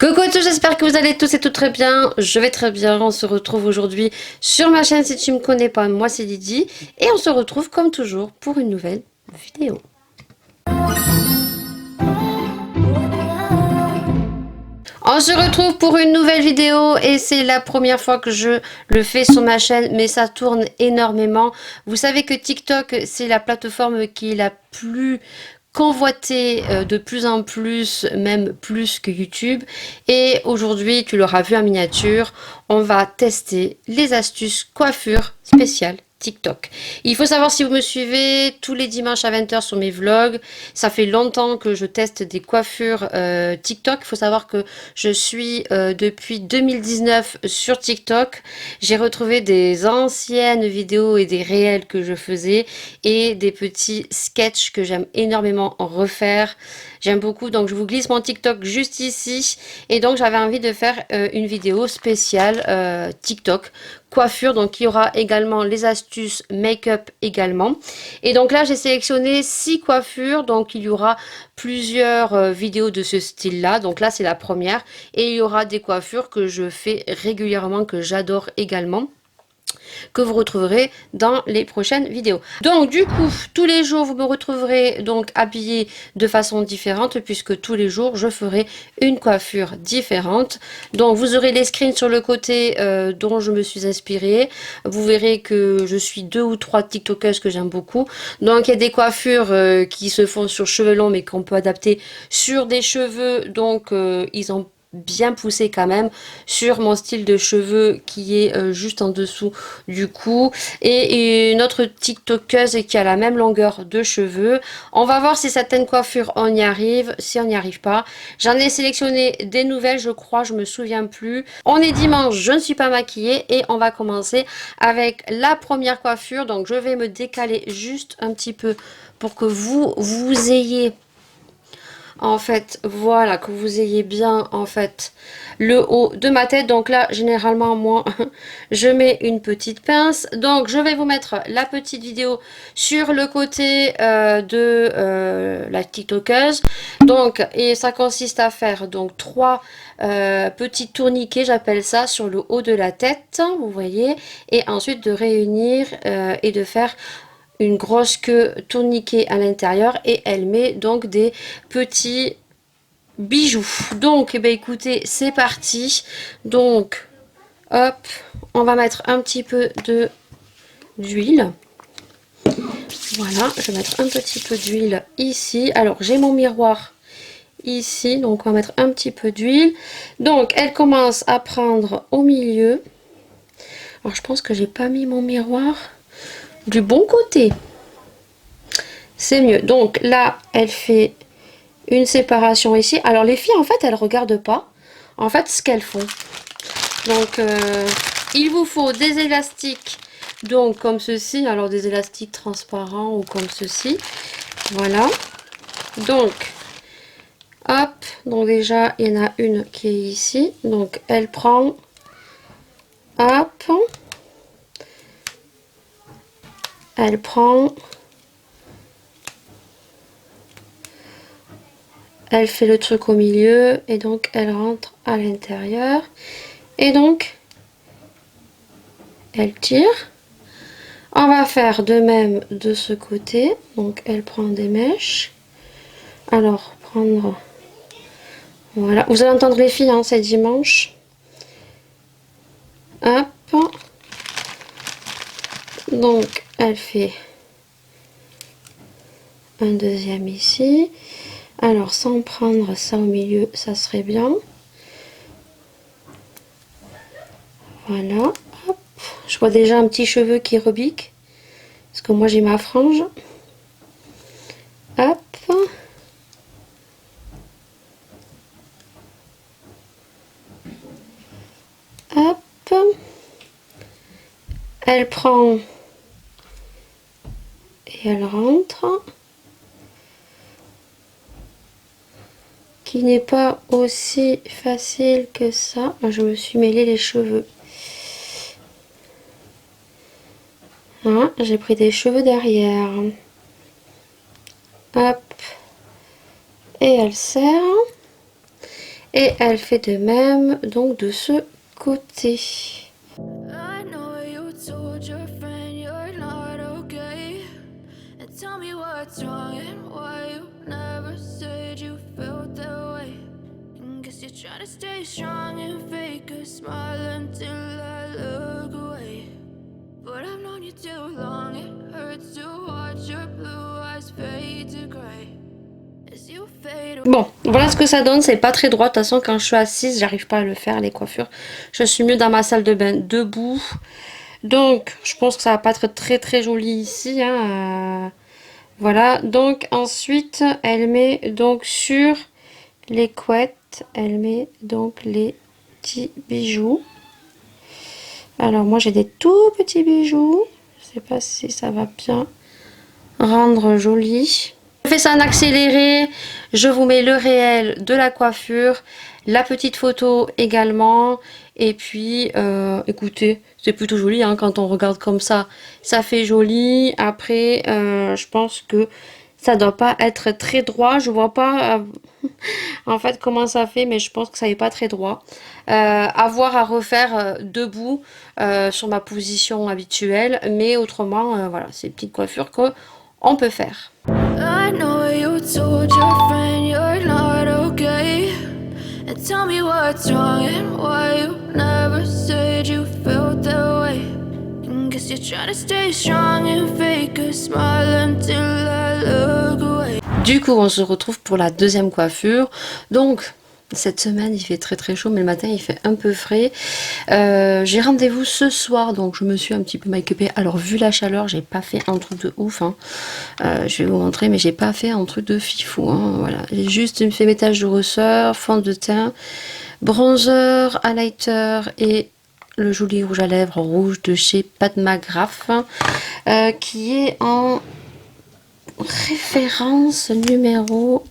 Coucou à tous, j'espère que vous allez tous et toutes très bien. Je vais très bien. On se retrouve aujourd'hui sur ma chaîne si tu me connais pas. Moi c'est Lydie et on se retrouve comme toujours pour une nouvelle vidéo. On se retrouve pour une nouvelle vidéo et c'est la première fois que je le fais sur ma chaîne, mais ça tourne énormément. Vous savez que TikTok, c'est la plateforme qui est la plus convoitée de plus en plus, même plus que YouTube. Et aujourd'hui, tu l'auras vu en miniature, on va tester les astuces coiffure spéciales TikTok. Il faut savoir si vous me suivez tous les dimanches à 20 h sur mes vlogs. Ça fait longtemps que je teste des coiffures TikTok. Il faut savoir que je suis depuis 2019 sur TikTok. J'ai retrouvé des anciennes vidéos et des réels que je faisais et des petits sketchs que j'aime énormément refaire. J'aime beaucoup, donc je vous glisse mon TikTok juste ici. Et donc j'avais envie de faire une vidéo spéciale TikTok coiffure. Donc il y aura également les astuces make-up également. Et donc là j'ai sélectionné 6 coiffures. Donc il y aura plusieurs vidéos de ce style là. Donc là c'est la première. Et il y aura des coiffures que je fais régulièrement, que j'adore également, que vous retrouverez dans les prochaines vidéos. Donc du coup, tous les jours, vous me retrouverez donc habillée de façon différente, puisque tous les jours, je ferai une coiffure différente. Donc vous aurez les screens sur le côté dont je me suis inspirée. Vous verrez que je suis 2 ou 3 tiktokeuses que j'aime beaucoup. Donc il y a des coiffures qui se font sur cheveux longs, mais qu'on peut adapter sur des cheveux. Donc ils ont bien poussé quand même sur mon style de cheveux qui est juste en dessous du cou, et une autre tiktokeuse qui a la même longueur de cheveux. On va voir si certaines coiffures on y arrive, si on n'y arrive pas. J'en ai sélectionné des nouvelles, je crois, je me souviens plus. On est dimanche, je ne suis pas maquillée et on va commencer avec la première coiffure. Donc je vais me décaler juste un petit peu pour que vous ayez en fait, voilà, que vous ayez bien en fait le haut de ma tête. Donc là, généralement, moi, je mets une petite pince. Donc je vais vous mettre la petite vidéo sur le côté de la tiktokeuse. Donc, et ça consiste à faire donc 3 petits tourniquets, j'appelle ça, sur le haut de la tête, vous voyez, et ensuite de réunir et de faire une grosse queue tourniquet à l'intérieur, et elle met donc des petits bijoux. Donc, eh bien, écoutez, c'est parti. Donc, hop, on va mettre un petit peu de d'huile. Voilà, je vais mettre un petit peu d'huile ici. Alors, j'ai mon miroir ici, donc on va mettre un petit peu d'huile. Donc, elle commence à prendre au milieu. Alors, je pense que j'ai pas mis mon miroir du bon côté. C'est mieux. Donc là, elle fait une séparation ici. Alors les filles, en fait, elles regardent pas en fait ce qu'elles font. Donc il vous faut des élastiques, donc comme ceci. Alors des élastiques transparents ou comme ceci. Voilà. Donc hop, donc déjà il y en a une qui est ici. Donc elle prend, hop, elle prend, elle fait le truc au milieu et donc elle rentre à l'intérieur et donc elle tire. On va faire de même de ce côté. Donc elle prend des mèches. Alors prendre, voilà, vous allez entendre les filles, hein, c'est dimanche. Hop, donc elle fait un deuxième ici. Alors sans prendre ça au milieu, ça serait bien. Voilà, hop. Je vois déjà un petit cheveu qui rebique, parce que moi j'ai ma frange. Hop. Hop. Elle prend et elle rentre. Qui n'est pas aussi facile que ça. Je me suis mêlé les cheveux. Hein, j'ai pris des cheveux derrière. Hop. Et elle serre. Et elle fait de même donc de ce côté. I know you told your friend you're not okay. And tell me what's wrong and why you never said you felt that way. And guess you're trying to stay strong and fake a smile until I look away. But I've known you too long, it hurts to watch your blue eyes fade to gray. Bon, voilà ce que ça donne, c'est pas très droit, de toute façon quand je suis assise, j'arrive pas à le faire les coiffures. Je suis mieux dans ma salle de bain debout. Donc, je pense que ça va pas être très très joli ici, hein. Voilà, donc ensuite, elle met donc sur les couettes, elle met donc les petits bijoux. Alors moi j'ai des tout petits bijoux, je sais pas si ça va bien rendre joli. Je fais ça en accéléré, je vous mets le réel de la coiffure, la petite photo également, et puis écoutez, c'est plutôt joli hein, quand on regarde comme ça fait joli. Après je pense que ça doit pas être très droit, je vois pas en fait comment ça fait, mais je pense que ça n'est pas très droit. Avoir à refaire debout sur ma position habituelle, mais autrement voilà, c'est une petite coiffure que on peut faire. I know you told your friend you're not okay. And tell me what's wrong and why you never said you felt that way. And guess you're trying to stay strong and fake a smile until I look away. Du coup, on se retrouve pour la deuxième coiffure. Donc, cette semaine, il fait très très chaud, mais le matin, il fait un peu frais. J'ai rendez-vous ce soir, donc je me suis un petit peu make-upée. Alors, vu la chaleur, j'ai pas fait un truc de ouf. Hein. Je vais vous montrer, mais j'ai pas fait un truc de fifou. Hein. Voilà, j'ai juste fait mes taches de rousseur, fond de teint, bronzer, highlighter et le joli rouge à lèvres rouge de chez Pat McGrath, qui est en référence numéro,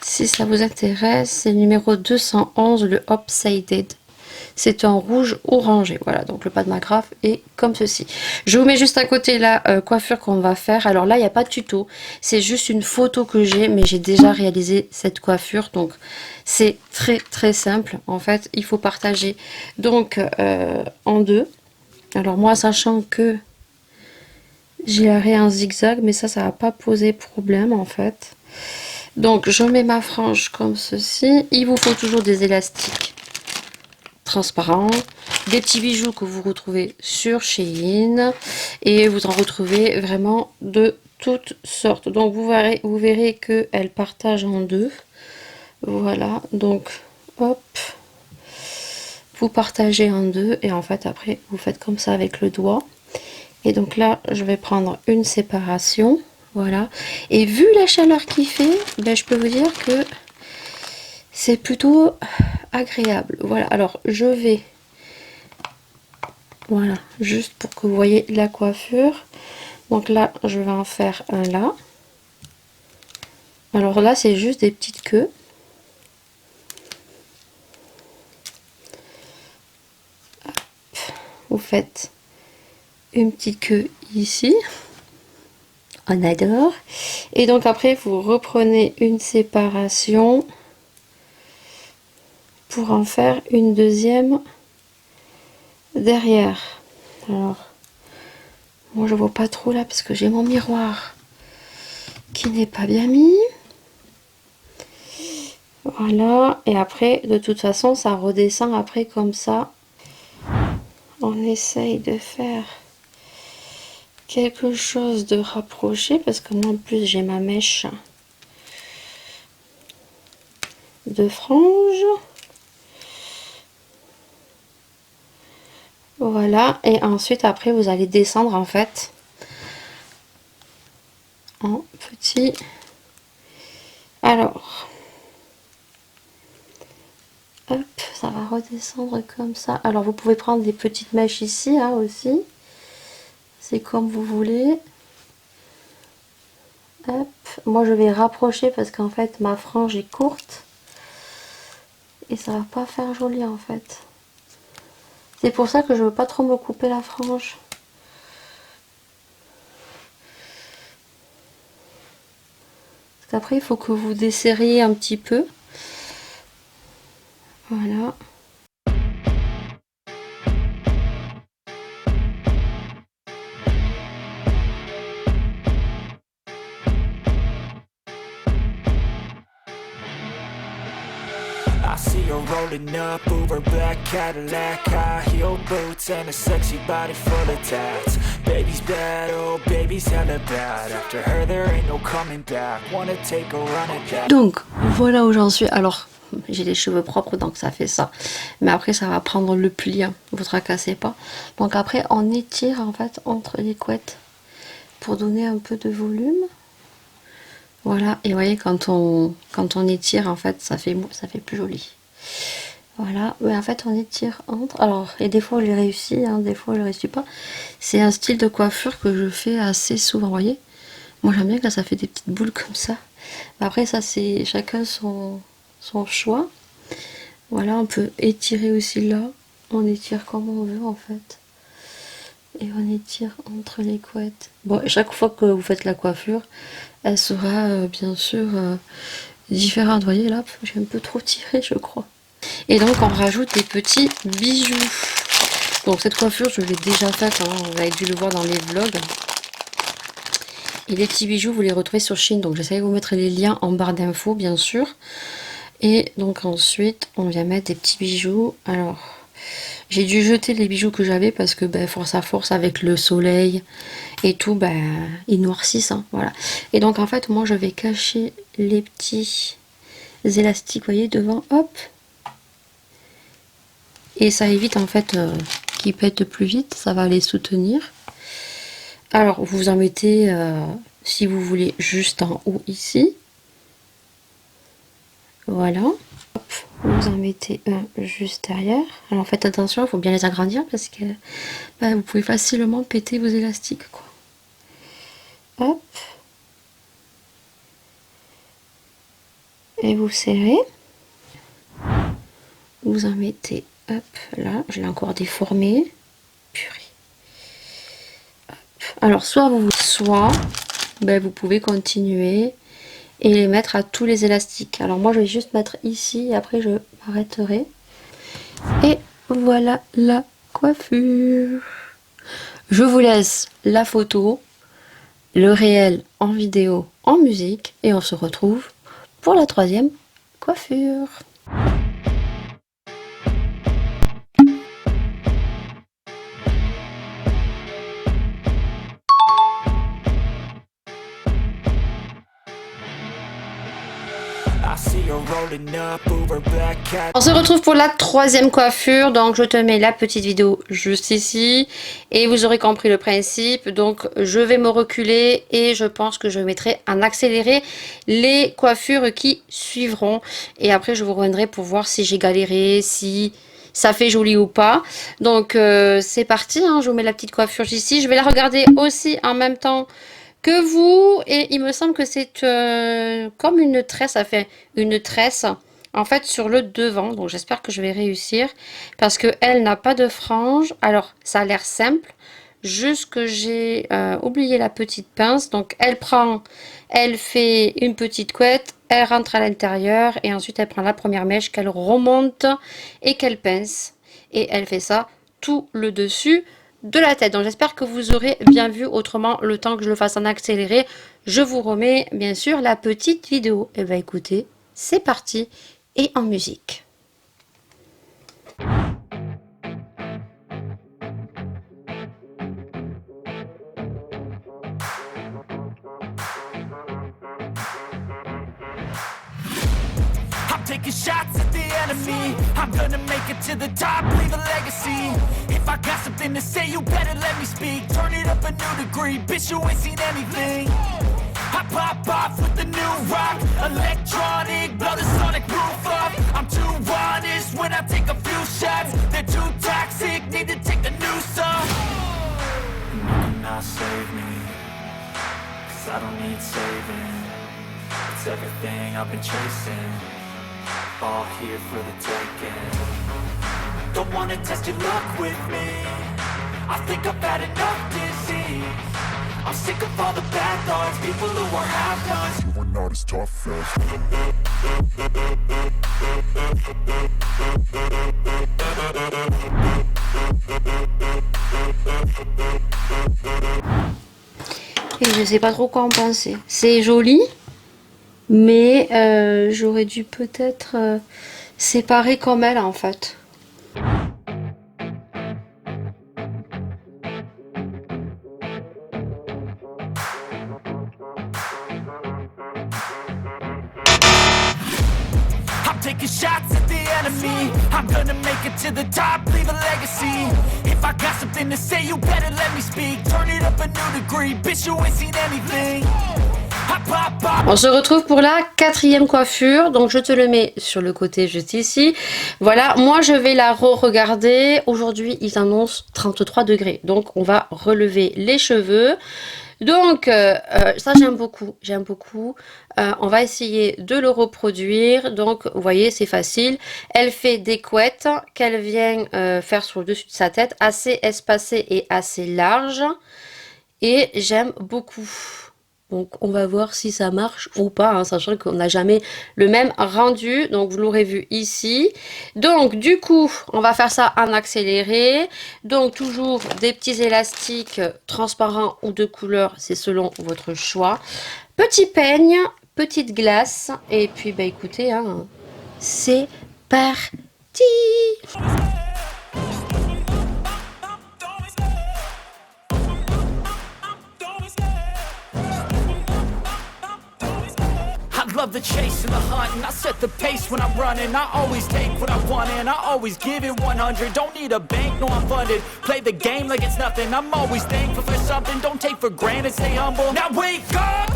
si ça vous intéresse, c'est le numéro 211, le Upsided. C'est un rouge orangé. Voilà, donc le Pat McGrath est comme ceci. Je vous mets juste à côté la coiffure qu'on va faire. Alors là, il n'y a pas de tuto. C'est juste une photo que j'ai, mais j'ai déjà réalisé cette coiffure. Donc, c'est très très simple. En fait, il faut partager donc en deux. Alors moi, sachant que j'ai l'arrêt en zigzag, mais ça va pas poser problème en fait. Donc je mets ma frange comme ceci. Il vous faut toujours des élastiques transparents, des petits bijoux que vous retrouvez sur Shein, et vous en retrouvez vraiment de toutes sortes. Donc vous verrez que elle partage en deux. Voilà, donc hop, vous partagez en deux, et en fait après vous faites comme ça avec le doigt. Et donc là, je vais prendre une séparation. Voilà. Et vu la chaleur qu'il fait, ben, je peux vous dire que c'est plutôt agréable. Voilà. Alors, je vais... Voilà. Juste pour que vous voyez la coiffure. Donc là, je vais en faire un là. Alors là, c'est juste des petites queues. Hop. Vous faites une petite queue ici. On adore. Et donc après, vous reprenez une séparation pour en faire une deuxième derrière. Alors, moi je vois pas trop là parce que j'ai mon miroir qui n'est pas bien mis. Voilà. Et après, de toute façon, ça redescend après comme ça. On essaye de faire quelque chose de rapproché parce que moi en plus j'ai ma mèche de frange. Voilà, et ensuite après vous allez descendre en fait en petit. Alors, hop, ça va redescendre comme ça. Alors vous pouvez prendre des petites mèches ici hein, aussi. C'est comme vous voulez. Hop, moi je vais rapprocher parce qu'en fait ma frange est courte. Et ça va pas faire joli en fait. C'est pour ça que je veux pas trop me couper la frange. Parce qu'après il faut que vous desserriez un petit peu. Voilà. I see her rolling up, Uber black Cadillac, high heel boots and a sexy body full of tats. Baby's bad, oh baby's hella bad. After her there ain't no coming back. Wanna take a run at that. Donc voilà où j'en suis. Alors j'ai les cheveux propres donc ça fait ça. Mais après ça va prendre le pli, hein. Vous tracassez pas. Donc après on étire en fait entre les couettes pour donner un peu de volume. Voilà, et vous voyez quand on étire en fait ça fait plus joli. Voilà, mais en fait on étire entre. Alors, et des fois j'ai réussi, hein, des fois je réussis pas. C'est un style de coiffure que je fais assez souvent, vous voyez. Moi j'aime bien que là ça fait des petites boules comme ça. Mais après ça c'est chacun son choix. Voilà, on peut étirer aussi là. On étire comme on veut en fait. Et on étire entre les couettes. Bon, chaque fois que vous faites la coiffure, elle sera bien sûr différente. Vous voyez là, j'ai un peu trop tiré je crois. Et donc on rajoute des petits bijoux. Donc cette coiffure je l'ai déjà faite, hein, vous avez dû le voir dans les vlogs. Et les petits bijoux vous les retrouvez sur Shein. Donc j'essaie de vous mettre les liens en barre d'infos bien sûr. Et donc ensuite on vient mettre des petits bijoux. Alors j'ai dû jeter les bijoux que j'avais parce que ben, force à force avec le soleil et tout, ben, ils noircissent, hein, voilà. Et donc en fait moi je vais cacher les petits élastiques, vous voyez, devant, hop. Et ça évite en fait qu'ils pètent plus vite, ça va les soutenir. Alors vous en mettez si vous voulez juste en haut ici. Voilà. Hop, vous en mettez un juste derrière. Alors faites attention, il faut bien les agrandir parce que bah, vous pouvez facilement péter vos élastiques, quoi. Hop. Et vous serrez. Vous en mettez, hop, là. Je l'ai encore déformé. Purée. Hop. Alors soit ben, vous pouvez continuer et les mettre à tous les élastiques. Alors moi je vais juste mettre ici et après je m'arrêterai. Et voilà la coiffure. Je vous laisse la photo, le réel en vidéo, en musique et on se retrouve pour la troisième coiffure. On se retrouve pour la troisième coiffure, donc je te mets la petite vidéo juste ici et vous aurez compris le principe. Donc je vais me reculer et je pense que je mettrai en accéléré les coiffures qui suivront et après je vous reviendrai pour voir si j'ai galéré, si ça fait joli ou pas. Donc c'est parti, hein, je vous mets la petite coiffure ici, je vais la regarder aussi en même temps que vous et il me semble que c'est comme une tresse, ça fait une tresse en fait sur le devant, donc j'espère que je vais réussir parce que elle n'a pas de frange. Alors ça a l'air simple, juste que j'ai oublié la petite pince. Donc elle fait une petite couette, elle rentre à l'intérieur et ensuite elle prend la première mèche qu'elle remonte et qu'elle pince et elle fait ça tout le dessus de la tête. Donc j'espère que vous aurez bien vu, autrement le temps que je le fasse en accéléré je vous remets bien sûr la petite vidéo. Et ben écoutez, c'est parti et en musique. Taking shots at the enemy. I'm gonna make it to the top, leave a legacy. If I got something to say, you better let me speak. Turn it up a new degree, bitch, you ain't seen anything. I pop off with the new rock, electronic, blow the sonic roof off. I'm too honest when I take a few shots. They're too toxic, need to take the noose off. You cannot save me, 'cause I don't need saving. It's everything I've been chasing, all here for the taking. Don't wanna test your luck with me, I think I've had enough disease. I'm sick of all the bad thoughts, people who are half-nots. You are not as tough as je sais pas trop quoi en penser. C'est joli, mais j'aurais dû peut-être séparer comme elle en fait. I'm taking shots at the enemy. I'm gonna make it to the top, leave a legacy. If I got something to say, you better let me speak. Turn it up a new degree, bitch, you ain't seen anything. On se retrouve pour la quatrième coiffure, donc je te le mets sur le côté juste ici. Voilà, moi je vais la re-regarder. Aujourd'hui ils annoncent 33 degrés, donc on va relever les cheveux. Donc ça j'aime beaucoup, j'aime beaucoup. On va essayer de le reproduire. Donc vous voyez c'est facile. Elle fait des couettes qu'elle vient faire sur le dessus de sa tête, assez espacées et assez larges. Et j'aime beaucoup. Donc on va voir si ça marche ou pas, hein, sachant qu'on n'a jamais le même rendu. Donc vous l'aurez vu ici. Donc du coup, on va faire ça en accéléré. Donc toujours des petits élastiques transparents ou de couleur, c'est selon votre choix. Petit peigne, petite glace. Et puis bah écoutez, hein, c'est parti. Love the chase and the hunt, and I set the pace when I'm running. I always take what I want and I always give it 100. Don't need a bank, no I'm funded. Play the game like it's nothing. I'm always thankful for something. Don't take for granted, stay humble. Now wake up,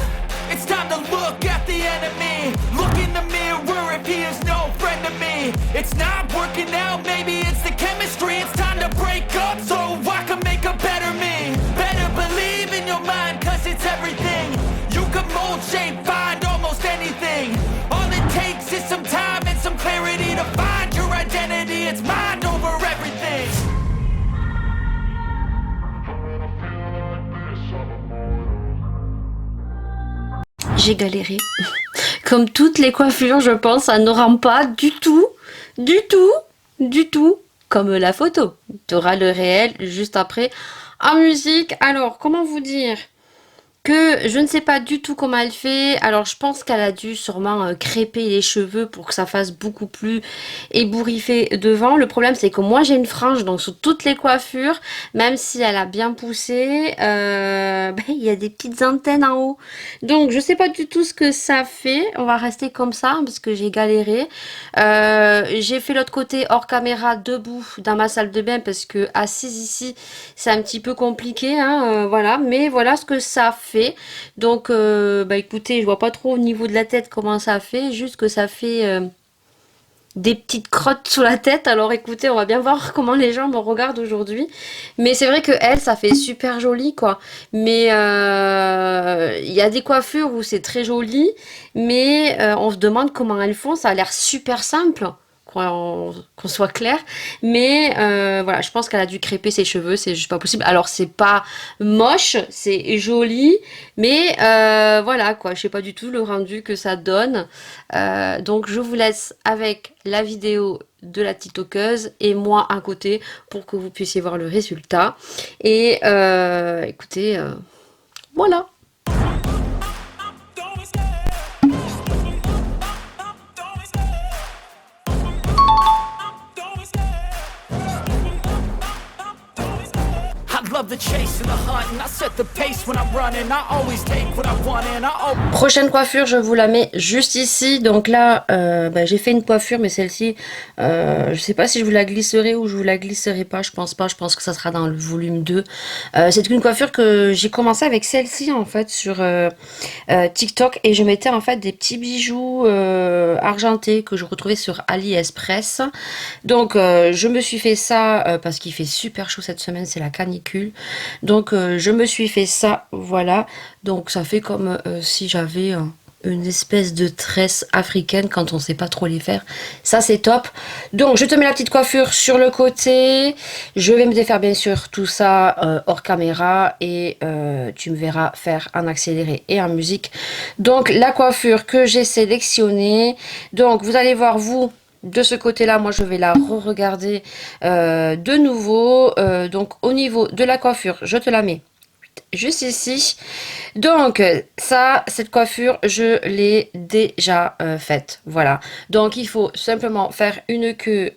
it's time to look at the enemy. Look in the mirror if he is no friend to me. It's not working out, maybe it's the chemistry. It's time to break up so I can make a better me. Better believe in your mind, cause it's everything. You can mold, shape, find almost anything. All it takes is some time and some clarity to find your identity. It's mind over everything. J'ai galéré. Comme toutes les coiffures, je pense, ça ne rend pas du tout, comme la photo. Tu auras le réel juste après en musique. Alors, comment vous dire que je ne sais pas du tout comment elle fait. Alors je pense qu'elle a dû sûrement crêper les cheveux pour que ça fasse beaucoup plus ébouriffé devant. Le problème c'est que moi j'ai une frange donc sur toutes les coiffures, même si elle a bien poussé, il y a des petites antennes en haut. Donc je sais pas du tout ce que ça fait. On va rester comme ça parce que j'ai galéré. J'ai fait l'autre côté hors caméra debout dans ma salle de bain parce que assise ici c'est un petit peu compliqué, hein, voilà. Mais voilà ce que ça fait. Donc écoutez, je vois pas trop au niveau de la tête comment ça fait, juste que ça fait des petites crottes sous la tête. Alors écoutez, on va bien voir comment les gens me regardent aujourd'hui. Mais c'est vrai que elle, ça fait super joli quoi. Mais il y a des coiffures où c'est très joli, mais on se demande comment elles font. Ça a l'air super simple. Qu'on soit clair, mais voilà, je pense qu'elle a dû crêper ses cheveux, c'est juste pas possible. Alors c'est pas moche, c'est joli, mais voilà quoi, je sais pas du tout le rendu que ça donne. Donc je vous laisse avec la vidéo de la TikTokeuse et moi à côté pour que vous puissiez voir le résultat. Et écoutez, voilà. Prochaine coiffure, je vous la mets juste ici. Donc là, j'ai fait une coiffure, mais celle-ci, je sais pas si je vous la glisserai ou je vous la glisserai pas. Je pense pas. Je pense que ça sera dans le volume 2. C'est une coiffure que j'ai commencé avec celle-ci en fait sur TikTok et je mettais en fait des petits bijoux argentés que je retrouvais sur AliExpress. Donc je me suis fait ça parce qu'il fait super chaud cette semaine, c'est la canicule. Donc je me suis fait ça, voilà. Donc ça fait comme si j'avais une espèce de tresse africaine quand on sait pas trop les faire. Ça c'est top. Donc je te mets la petite coiffure sur le côté. Je vais me défaire bien sûr tout ça hors caméra et tu me verras faire en accéléré et en musique. Donc la coiffure que j'ai sélectionnée. Donc vous allez voir vous. De ce côté-là, moi, je vais la re-regarder de nouveau. Donc, au niveau de la coiffure, je te la mets juste ici. Donc ça, cette coiffure, je l'ai déjà faite. Voilà. Donc il faut simplement faire une queue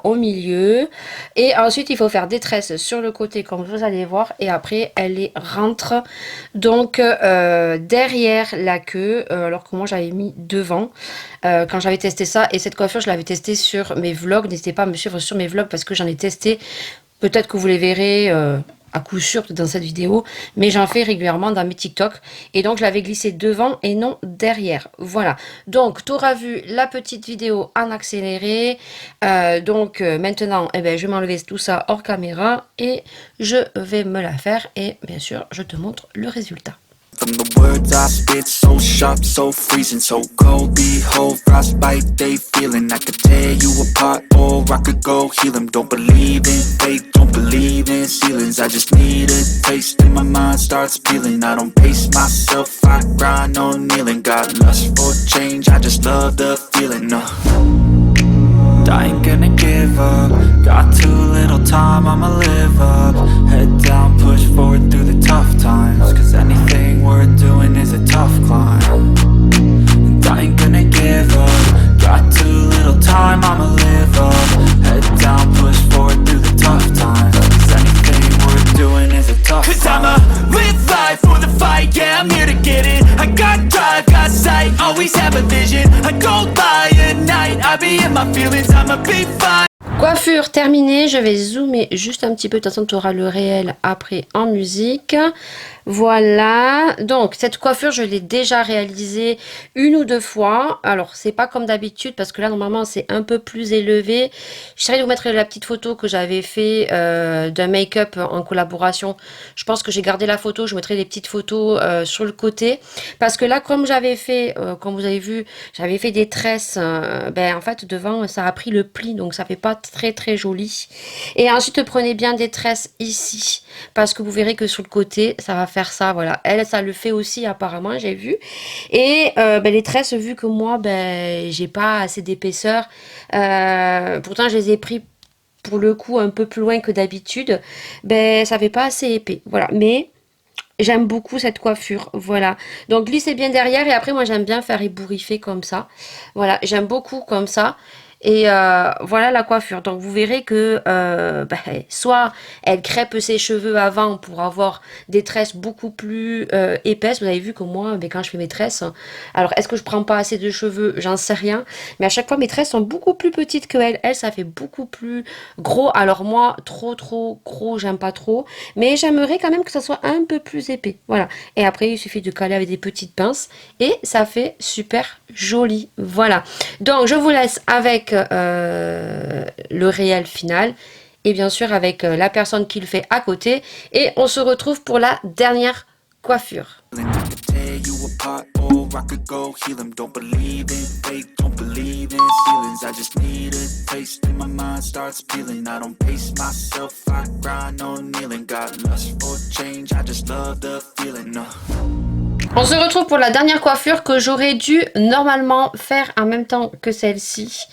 au milieu et ensuite il faut faire des tresses sur le côté comme vous allez voir et après elle les rentre donc derrière la queue alors que moi j'avais mis devant quand j'avais testé ça. Et cette coiffure je l'avais testée sur mes vlogs. N'hésitez pas à me suivre sur mes vlogs parce que j'en ai testé. Peut-être que vous les verrez à coup sûr dans cette vidéo, mais j'en fais régulièrement dans mes TikTok. Et donc, je l'avais glissé devant et non derrière. Voilà. Donc, tu auras vu la petite vidéo en accéléré. Maintenant, eh ben, je vais m'enlever tout ça hors caméra et je vais me la faire. Et bien sûr, je te montre le résultat. From the words I spit, so sharp, so freezing, so cold. Behold, frostbite, they feeling. I could tear you apart, or I could go heal them. Don't believe in fate, don't believe in ceilings. I just need a taste, and my mind starts peeling. I don't pace myself, I grind on kneeling. Got lust for change, I just love the feeling. I ain't gonna give up. Got too little time, I'ma live up. Head down, push forward through the tough times. Cause anything worth doing is a tough climb. And I ain't gonna give up. Got too little time, I'ma live up. Head down, push forward through the tough times. Cause anything worth doing is a tough climb. Cause I'ma live life for the fight, yeah, I'm here to get it. I got drive, got sight, always have a vision. I go by at night, I be in my feelings, I'ma be fine. Coiffure terminée, je vais zoomer juste un petit peu, de toute façon tu auras le réel après en musique. Voilà, donc cette coiffure je l'ai déjà réalisée une ou deux fois. Alors c'est pas comme d'habitude parce que là normalement c'est un peu plus élevé. J'essaierai de vous mettre la petite photo que j'avais fait d'un make-up en collaboration. Je pense que j'ai gardé la photo, je mettrai des petites photos sur le côté. Parce que là comme j'avais fait, comme vous avez vu, j'avais fait des tresses, en fait devant ça a pris le pli donc ça fait pas très très joli. Et ensuite prenez bien des tresses ici parce que vous verrez que sur le côté ça va faire ça. Voilà, elle ça le fait aussi apparemment, j'ai vu. Et les tresses, vu que moi j'ai pas assez d'épaisseur, pourtant je les ai pris pour le coup un peu plus loin que d'habitude, ça fait pas assez épais. Voilà, mais j'aime beaucoup cette coiffure, voilà. Donc glissez bien derrière et après moi j'aime bien faire ébouriffer comme ça. Voilà, j'aime beaucoup comme ça. Et voilà la coiffure. Donc vous verrez que soit elle crêpe ses cheveux avant pour avoir des tresses beaucoup plus épaisses. Vous avez vu que moi, quand je fais mes tresses, alors est-ce que je prends pas assez de cheveux? J'en sais rien. Mais à chaque fois mes tresses sont beaucoup plus petites que elle. Elle, ça fait beaucoup plus gros. Alors moi, trop gros, j'aime pas trop. Mais j'aimerais quand même que ça soit un peu plus épais. Voilà. Et après, il suffit de caler avec des petites pinces. Et ça fait super joli. Voilà. Donc je vous laisse avec le réel final et bien sûr avec la personne qui le fait à côté et on se retrouve pour la dernière coiffure. On se retrouve pour la dernière coiffure que j'aurais dû normalement faire en même temps que celle-ci.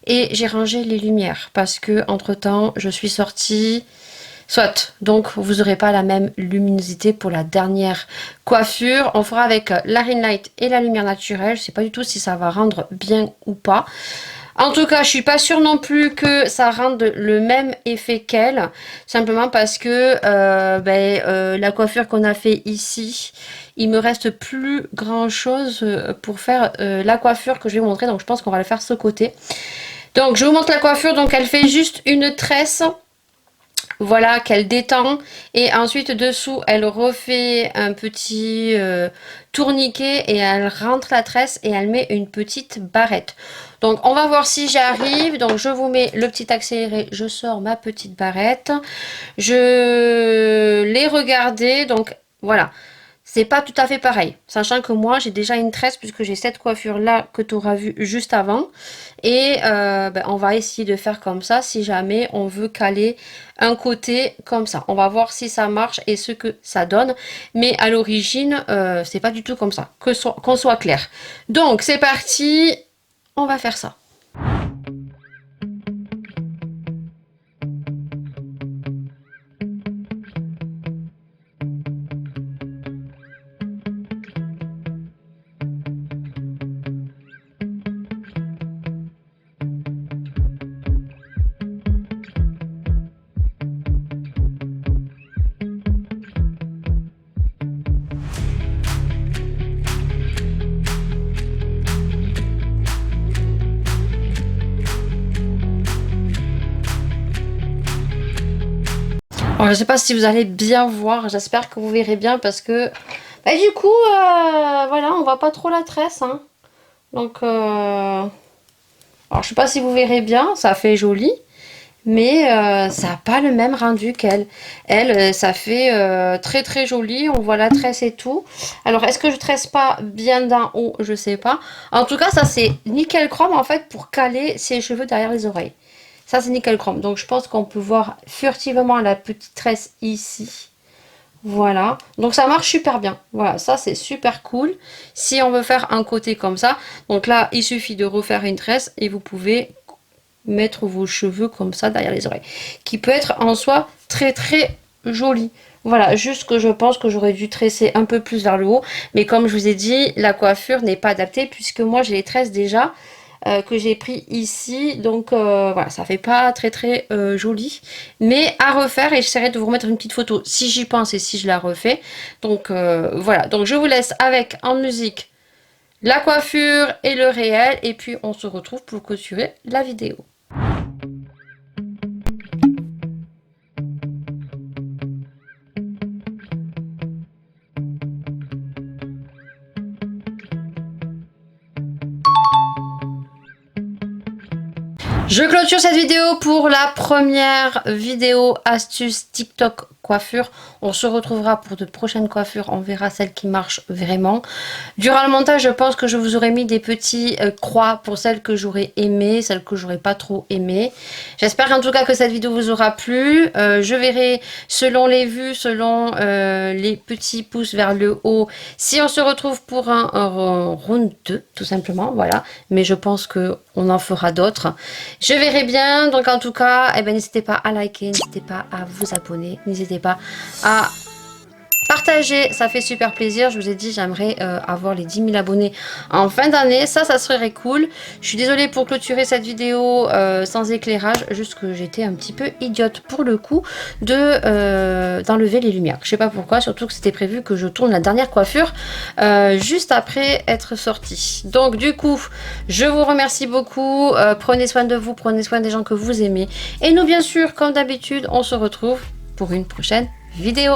Et j'ai rangé les lumières parce que entre temps je suis sortie. Soit, donc vous n'aurez pas la même luminosité pour la dernière coiffure. On fera avec la ring light et la lumière naturelle. Je ne sais pas du tout si ça va rendre bien ou pas. En tout cas, je suis pas sûre non plus que ça rende le même effet qu'elle. Simplement parce que la coiffure qu'on a fait ici, il me reste plus grand chose pour faire la coiffure que je vais vous montrer. Donc je pense qu'on va le faire ce côté. Donc je vous montre la coiffure. Donc elle fait juste une tresse. Voilà, qu'elle détend. Et ensuite dessous, elle refait un petit tourniquet et elle rentre la tresse et elle met une petite barrette. Donc on va voir si j'y arrive. Donc je vous mets le petit accéléré, je sors ma petite barrette. Je l'ai regardé, donc voilà. C'est pas tout à fait pareil, sachant que moi j'ai déjà une tresse puisque j'ai cette coiffure là que tu auras vu juste avant. Et on va essayer de faire comme ça si jamais on veut caler un côté comme ça. On va voir si ça marche et ce que ça donne. Mais à l'origine, c'est pas du tout comme ça, qu'on soit clair. Donc c'est parti, on va faire ça. Alors, je ne sais pas si vous allez bien voir, j'espère que vous verrez bien parce que bah, du coup, voilà, on voit pas trop la tresse. Hein. Donc, alors je sais pas si vous verrez bien, ça fait joli, mais ça n'a pas le même rendu qu'elle. Elle, ça fait très très joli, on voit la tresse et tout. Alors, est-ce que je tresse pas bien d'en haut? Je sais pas. En tout cas, ça c'est nickel chrome en fait pour caler ses cheveux derrière les oreilles. Ça, c'est nickel chrome. Donc, je pense qu'on peut voir furtivement la petite tresse ici. Voilà. Donc, ça marche super bien. Voilà, ça, c'est super cool. Si on veut faire un côté comme ça. Donc là, il suffit de refaire une tresse et vous pouvez mettre vos cheveux comme ça derrière les oreilles. Qui peut être en soi très, très joli. Voilà, juste que je pense que j'aurais dû tresser un peu plus vers le haut. Mais comme je vous ai dit, la coiffure n'est pas adaptée puisque moi, j'ai les tresses déjà. Que j'ai pris ici, donc voilà, ça fait pas très très joli, mais à refaire, et j'essaierai de vous remettre une petite photo si j'y pense et si je la refais. Donc voilà, donc je vous laisse avec en musique la coiffure et le réel, et puis on se retrouve pour clôturer la vidéo. Je clôture cette vidéo pour la première vidéo astuce TikTok coiffure. On se retrouvera pour de prochaines coiffures. On verra celles qui marchent vraiment. Durant le montage, je pense que je vous aurais mis des petits croix pour celles que j'aurais aimées, celles que j'aurais pas trop aimées. J'espère en tout cas que cette vidéo vous aura plu. Je verrai selon les vues, selon les petits pouces vers le haut, si on se retrouve pour un round 2, tout simplement. Voilà. Mais je pense qu'on en fera d'autres. Je verrai bien, donc en tout cas, eh ben, n'hésitez pas à liker, n'hésitez pas à vous abonner, n'hésitez pas à partager, ça fait super plaisir. Je vous ai dit, j'aimerais avoir les 10 000 abonnés en fin d'année, ça serait cool. Je suis désolée pour clôturer cette vidéo sans éclairage, juste que j'étais un petit peu idiote pour le coup d'enlever les lumières. Je sais pas pourquoi, surtout que c'était prévu que je tourne la dernière coiffure juste après être sortie. Donc du coup, je vous remercie beaucoup, prenez soin de vous, prenez soin des gens que vous aimez. Et nous bien sûr, comme d'habitude, on se retrouve pour une prochaine vidéo.